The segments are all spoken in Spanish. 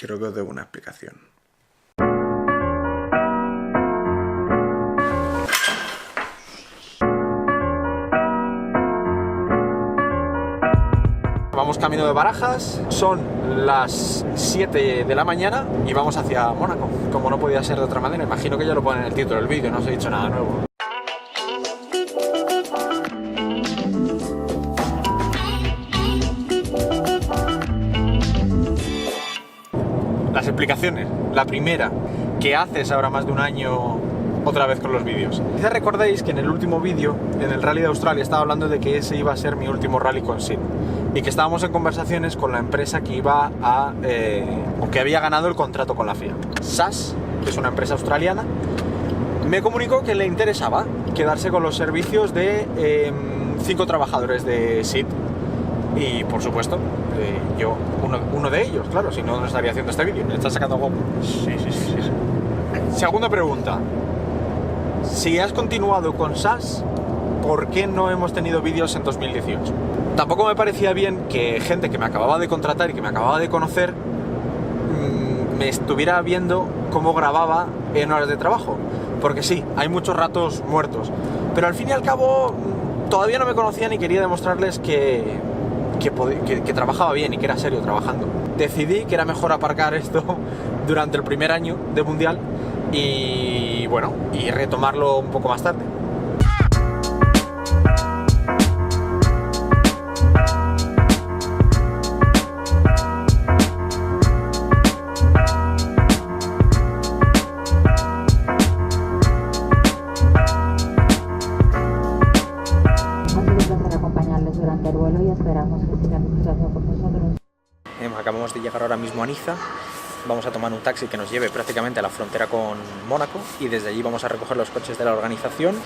Creo que os debo una explicación. Vamos camino de Barajas, son las 7 de la mañana y vamos hacia Mónaco. Como no podía ser de otra manera, imagino que ya lo ponen en el título del vídeo, no os he dicho nada nuevo. Las explicaciones. La primera, ¿qué haces ahora más de un año otra vez con los vídeos? Quizás recordéis que en el último vídeo, en el Rally de Australia, estaba hablando de que ese iba a ser mi último rally con SID y que estábamos en conversaciones con la empresa que iba a o que había ganado el contrato con la FIA. SAS, que es una empresa australiana, me comunicó que le interesaba quedarse con los servicios de 5 trabajadores de SID. Y por supuesto, yo, uno de ellos, claro, si no, no estaría haciendo este vídeo. ¿Me estás sacando algo? Sí. Segunda pregunta. Si has continuado con SAS, ¿por qué no hemos tenido vídeos en 2018? Tampoco me parecía bien que gente que me acababa de contratar y que me acababa de conocer me estuviera viendo cómo grababa en horas de trabajo. Porque sí, hay muchos ratos muertos. Pero al fin y al cabo, todavía no me conocían y quería demostrarles que trabajaba bien y que era serio trabajando. Decidí que era mejor aparcar esto durante el primer año de Mundial y bueno, y retomarlo un poco más tarde. Durante el vuelo y esperamos que sigan disfrutando con nosotros. Acabamos de llegar ahora mismo a Niza, vamos a tomar un taxi que nos lleve prácticamente a la frontera con Mónaco y desde allí vamos a recoger los coches de la organización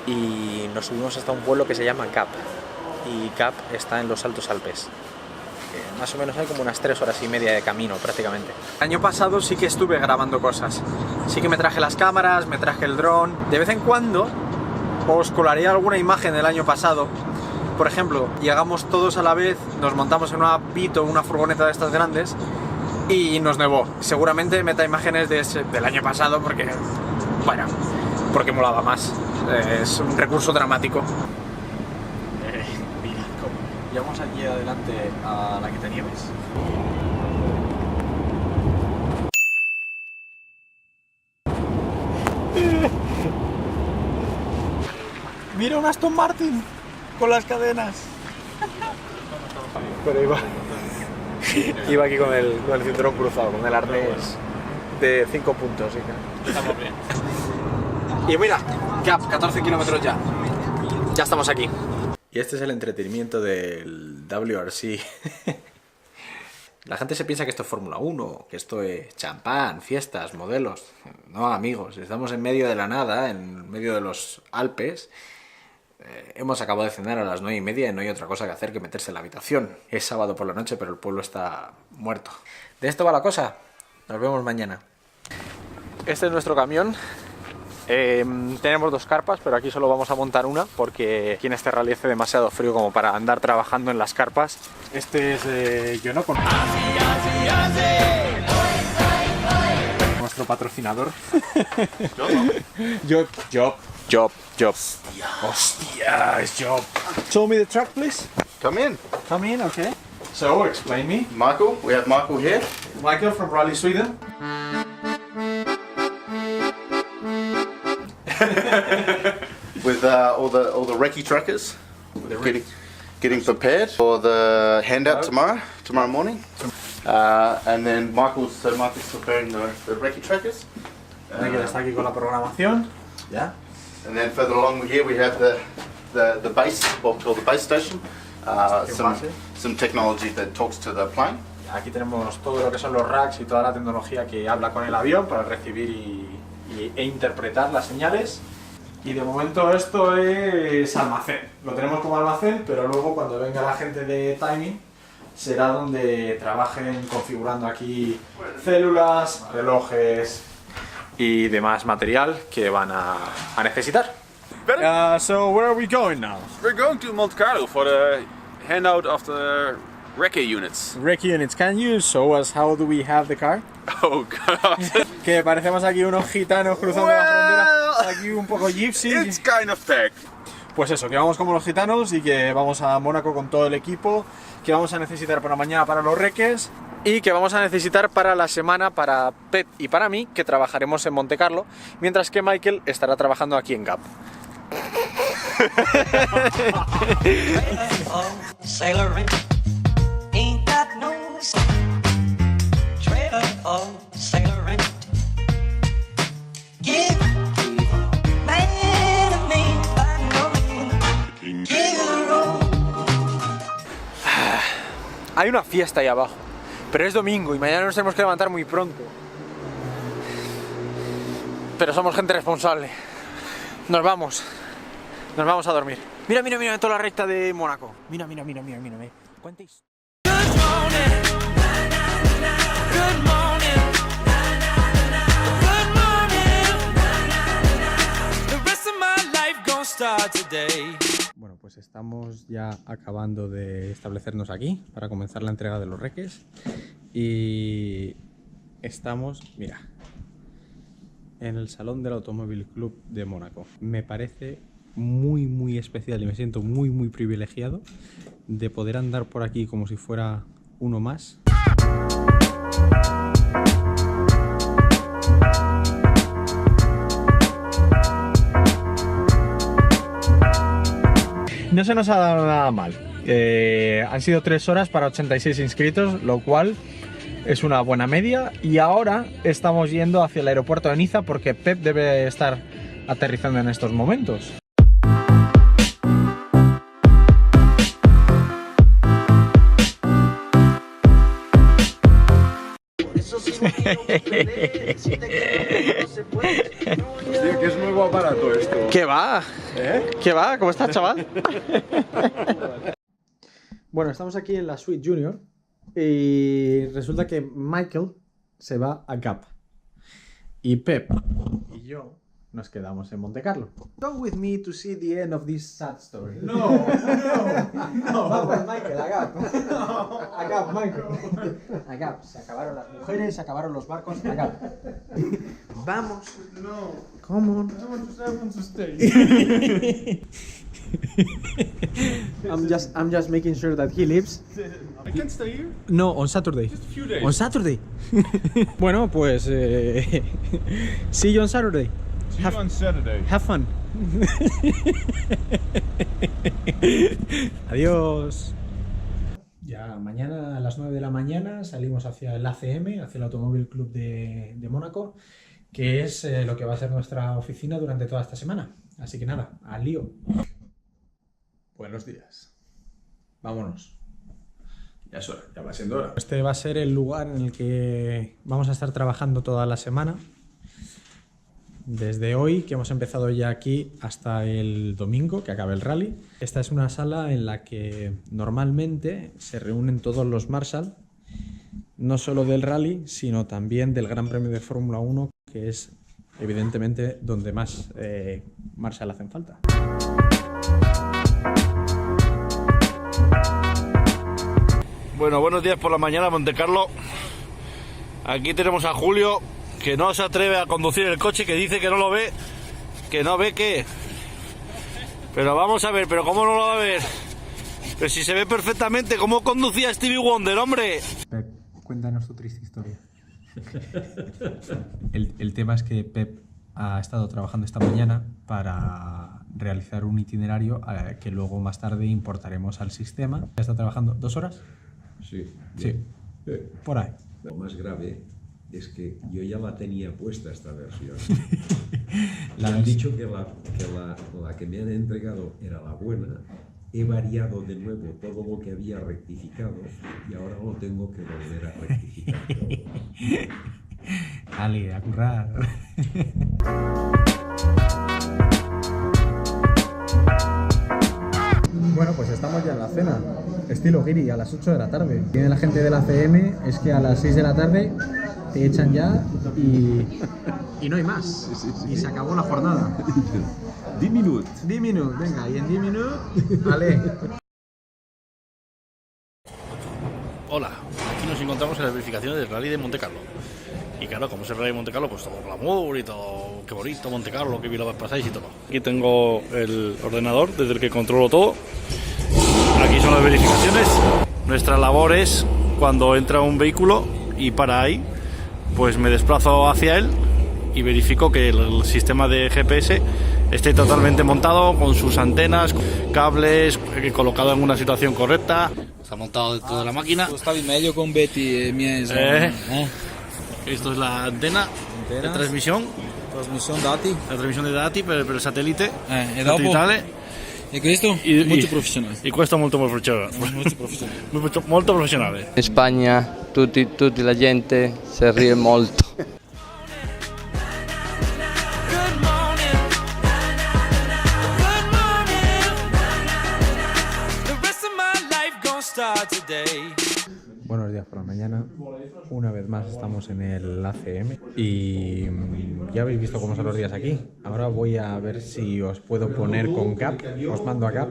y nos subimos hasta un pueblo que se llama Gap y Gap está en los Altos Alpes. Más o menos hay como unas 3 horas y media de camino prácticamente. El año pasado sí que estuve grabando cosas, sí que me traje las cámaras, me traje el dron, de vez en cuando os colaré alguna imagen del año pasado. Por ejemplo, llegamos todos a la vez, nos montamos en una Pito, una furgoneta de estas grandes y nos nevó. Seguramente meta imágenes del año pasado porque, bueno, porque molaba más. Es un recurso dramático. Mira, llevamos aquí adelante a la Quitanieves. Mira un Aston Martin con las cadenas. Pero iba aquí con el cinturón cruzado, con el arnés de 5 puntos. Estamos bien. Y mira, Gap, 14 kilómetros ya. Ya estamos aquí. Y este es el entretenimiento del WRC. La gente se piensa que esto es Fórmula 1, que esto es champán, fiestas, modelos. No, amigos, estamos en medio de la nada, en medio de los Alpes. Hemos acabado de cenar a las 9:30 y no hay otra cosa que hacer que meterse en la habitación. Es sábado por la noche, pero el pueblo está muerto. De esto va la cosa. Nos vemos mañana. Este es nuestro camión. Tenemos 2 carpas, pero aquí solo vamos a montar una porque aquí en este rally hace demasiado frío como para andar trabajando en las carpas. Este es Yonoko, nuestro patrocinador. Job. Hostia, it's Job. Show me the truck, please. Come in. Come in, okay. So, explain me. Michael, we have Michael here. Michael from Rally Sweden. With all the recce truckers. Getting prepared for the handout tomorrow morning. And then Michael's preparing the recce trackers. Michael está aquí con la programación. Ya. And then further along here we have the base, what we call the base station. Some technology that talks to the plane. Aquí tenemos todo lo que son los racks y toda la tecnología que habla con el avión para recibir e interpretar las señales. Y de momento esto es almacén. Lo tenemos como almacén, pero luego cuando venga la gente de timing será donde trabajen configurando aquí células, relojes y demás material que van a necesitar. So where are we going now? We're going to Monte Carlo for the handout of the Recce units. Recce units. Can you show us how do we have the car? Oh god. Que parecemos aquí unos gitanos cruzando la frontera. Aquí un poco gypsy. It's kind of tech. Pues eso, que vamos como los gitanos y que vamos a Mónaco con todo el equipo, que vamos a necesitar para mañana para los reques y que vamos a necesitar para la semana para Pep y para mí, que trabajaremos en Monte Carlo, mientras que Michael estará trabajando aquí en Gap. Hay una fiesta ahí abajo, pero es domingo y mañana nos tenemos que levantar muy pronto. Pero somos gente responsable. Nos vamos a dormir. Mira, mira, mira toda la recta de Mónaco. Mira, mira, mira, mira, mira. ¿Cuántos? Bueno, pues estamos ya acabando de establecernos aquí para comenzar la entrega de los reques y estamos, mira, en el Salón del Automóvil Club de Mónaco. Me parece muy especial y me siento muy privilegiado de poder andar por aquí como si fuera uno más. No se nos ha dado nada mal. Han sido 3 horas para 86 inscritos, lo cual es una buena media. Y ahora estamos yendo hacia el aeropuerto de Niza porque Pep debe estar aterrizando en estos momentos. Tío, que es nuevo aparato esto. ¿Qué va? ¿Qué va? ¿Cómo estás, chaval? Bueno, estamos aquí en la Suite Junior y resulta que Michael se va a Gap y Pep y yo nos quedamos en Monte Carlo. Go with me to see the end of this sad story. No. Vamos, Michael, a Gap. A Gap, Michael. A Gap. Se acabaron las mujeres, se acabaron los barcos. A Gap. Vamos. No. Come on. I want to stay. I'm just making sure that he lives. I can stay here? No, on Saturday. Just a few days. On Saturday. Bueno, pues see you on Saturday. See you on Saturday. Have fun. Adiós. Ya mañana a las 9 de la mañana salimos hacia el ACM, hacia el Automóvil Club de Mónaco, que es lo que va a ser nuestra oficina durante toda esta semana. Así que nada, al lío. Buenos días. Vámonos. Ya es hora, ya va siendo hora. Este va a ser el lugar en el que vamos a estar trabajando toda la semana. Desde hoy, que hemos empezado ya aquí, hasta el domingo, que acabe el rally. Esta es una sala en la que normalmente se reúnen todos los Marshall, no solo del rally, sino también del Gran Premio de Fórmula 1, que es evidentemente donde más Marshall hacen falta. Bueno, buenos días por la mañana, Monte Carlo. Aquí tenemos a Julio, que no se atreve a conducir el coche, que dice que no lo ve, que no ve qué. Pero vamos a ver, pero ¿cómo no lo va a ver? Pero si se ve perfectamente, ¿cómo conducía Stevie Wonder, hombre? Pep, cuéntanos tu triste historia. El tema es que Pep ha estado trabajando esta mañana para realizar un itinerario que luego más tarde importaremos al sistema. ¿Está trabajando 2 horas? Sí. Sí. Por ahí. Lo más grave es que yo ya la tenía puesta esta versión. Me han dicho que la que me han entregado era la buena. He variado de nuevo todo lo que había rectificado y ahora lo tengo que volver a rectificar todo. Ale, a currar. Bueno, pues estamos ya en la cena, estilo guiri, a las 8 de la tarde. Viene la gente de la CM, es que a las 6 de la tarde te echan ya y no hay más. Y se acabó la jornada. 10 minutos. 10 minutos, venga, y en 10 minutos, vale. Hola, aquí nos encontramos en las verificaciones del Rally de Monte Carlo. Y claro, como es el Rally de Monte Carlo, pues todo glamour y todo, qué bonito Monte Carlo, qué bien lo pasáis y todo. Aquí tengo el ordenador desde el que controlo todo. Aquí son las verificaciones. Nuestra labor es, cuando entra un vehículo y para ahí, pues me desplazo hacia él y verifico que el sistema de GPS esté totalmente montado con sus antenas, cables, colocado en una situación correcta. Está montado dentro de la máquina. Stavi meglio con Betty e miei Esto es la antena de trasmisión. Trasmissione dati. La transmisión de dati per il satellite. E dopo? Satellitale. E questo? Molto professionale. E questo molto professionale. Molto professionale. In Spagna tutti la gente si ríe molto. Buenos días por la mañana, una vez más estamos en el ACM y ya habéis visto cómo son los días aquí. Ahora voy a ver si os puedo poner con Cap, os mando a Cap,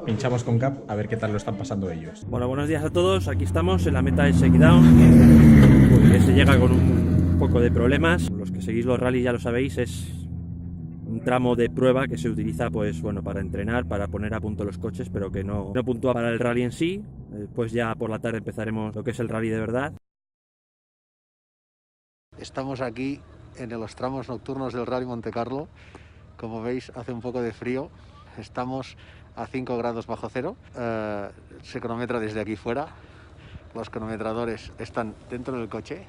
pinchamos con Cap a ver qué tal lo están pasando ellos. Bueno, buenos días a todos, aquí estamos en la meta de Shakedown, que se llega con un poco de problemas. Los que seguís los rallies ya lo sabéis, es un tramo de prueba que se utiliza pues bueno para entrenar, para poner a punto los coches, pero que no puntúa para el rally en sí. Después ya por la tarde empezaremos lo que es el rally de verdad. Estamos aquí en los tramos nocturnos del Rally Monte Carlo. Como veis hace un poco de frío, estamos a 5 grados bajo cero. Se cronometra desde aquí fuera. Los cronometradores están dentro del coche,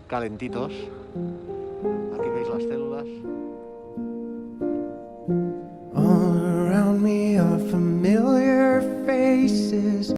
calentitos. Aquí veis las células. All around me are familiar faces.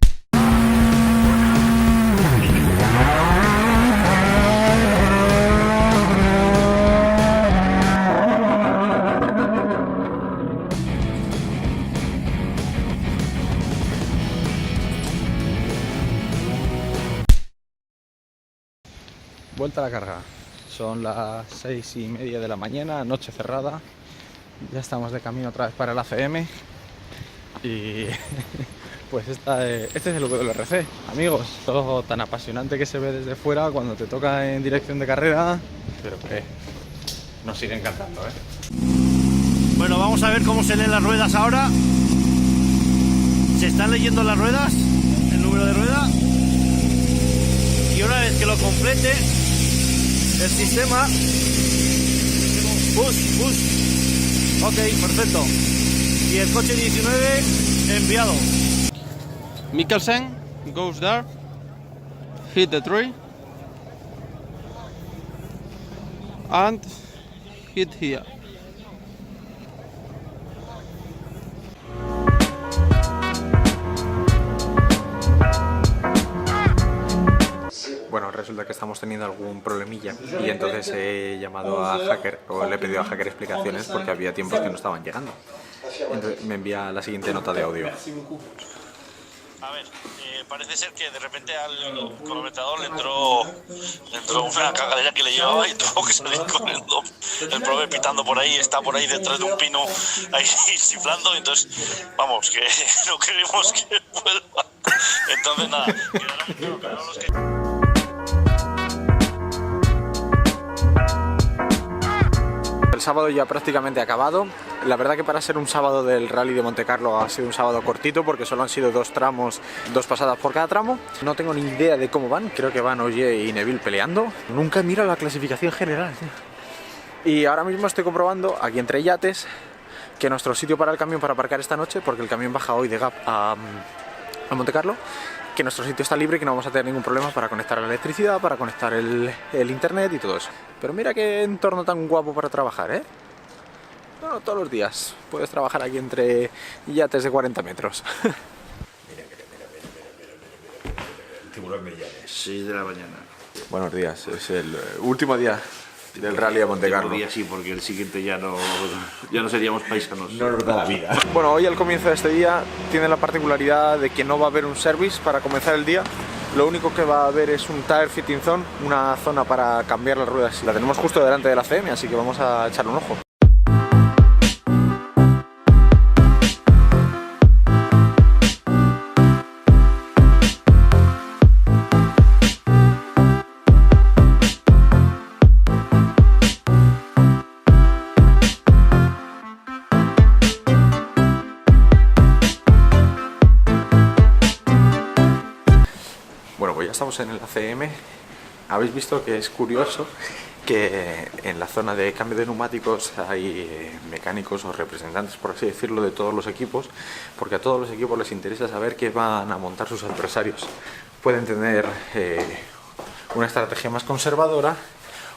Vuelta a la carga, son las 6:30 de la mañana, noche cerrada. Ya estamos de camino otra vez para el ACM y pues este es el WRC, amigos. Todo tan apasionante que se ve desde fuera cuando te toca en dirección de carrera, pero que nos sigue encantando, Bueno, vamos a ver cómo se leen las ruedas ahora. Se están leyendo las ruedas, el número de rueda, y una vez que lo complete el sistema, push. Ok, perfecto. Y el coche 19 enviado. Mikkelsen goes there, hit the tree, and hit here. Bueno, resulta que estamos teniendo algún problemilla y entonces he llamado a Hacker, o le he pedido a Hacker explicaciones porque había tiempos que no estaban llegando. Entonces me envía la siguiente nota de audio. A ver, parece ser que de repente al cronometrador le entró una cagadera que le llevaba y tuvo que salir corriendo. El prove pitando por ahí, está por ahí detrás de un pino, ahí chiflando, entonces, vamos, que no queremos que vuelva. Entonces nada, quedaron los que... El sábado ya prácticamente acabado. La verdad que para ser un sábado del Rally de Monte Carlo ha sido un sábado cortito porque solo han sido 2 tramos, 2 pasadas por cada tramo. No tengo ni idea de cómo van, creo que van Ogier y Neville peleando. Nunca miro la clasificación general, tío. Y ahora mismo estoy comprobando aquí entre yates que nuestro sitio para el camión para aparcar esta noche, porque el camión baja hoy de Gap a Monte Carlo, que nuestro sitio está libre y que no vamos a tener ningún problema para conectar la electricidad, para conectar el internet y todo eso. Pero mira qué entorno tan guapo para trabajar, Bueno, todos los días puedes trabajar aquí entre yates de 40 metros. Mira. El tiburón Mellanes. 6 de la mañana. Buenos días, es el último día del Rally de Monte Carlo. Día sí, porque el siguiente ya no seríamos paisanos. No nos da la vida. Bueno, hoy al comienzo de este día tiene la particularidad de que no va a haber un service para comenzar el día. Lo único que va a haber es un tire fitting zone, una zona para cambiar las ruedas. La tenemos justo delante de la CM, así que vamos a echarle un ojo. en el ACM, habéis visto que es curioso que en la zona de cambio de neumáticos hay mecánicos o representantes, por así decirlo, de todos los equipos, porque a todos los equipos les interesa saber qué van a montar sus adversarios. Pueden tener una estrategia más conservadora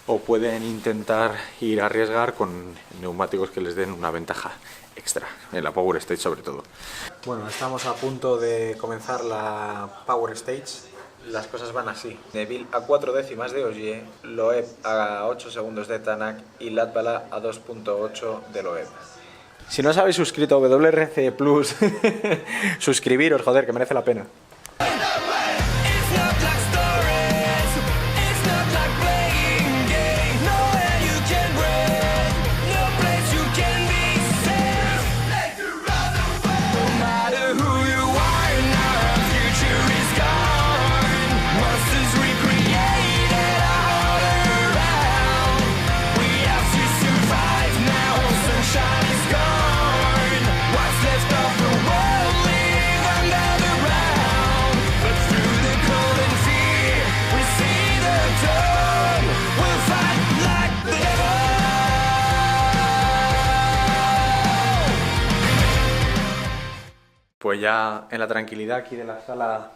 o pueden intentar ir a arriesgar con neumáticos que les den una ventaja extra, en la Power Stage sobre todo. Bueno, estamos a punto de comenzar la Power Stage. Las cosas van así: Neville a 4 décimas de Ogier, Loeb a 8 segundos de Tanak y Latvala a 2.8 de Loeb. Si no os habéis suscrito a WRC Plus, suscribiros, joder, que merece la pena. Pues ya en la tranquilidad aquí de la sala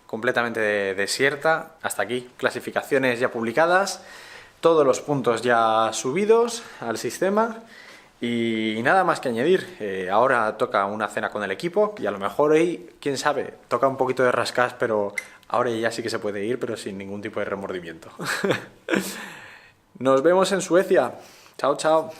completamente desierta, hasta aquí, clasificaciones ya publicadas, todos los puntos ya subidos al sistema y nada más que añadir. Ahora toca una cena con el equipo y a lo mejor ahí, quién sabe, toca un poquito de rascas, pero ahora ya sí que se puede ir, pero sin ningún tipo de remordimiento. Nos vemos en Suecia. Chao, chao.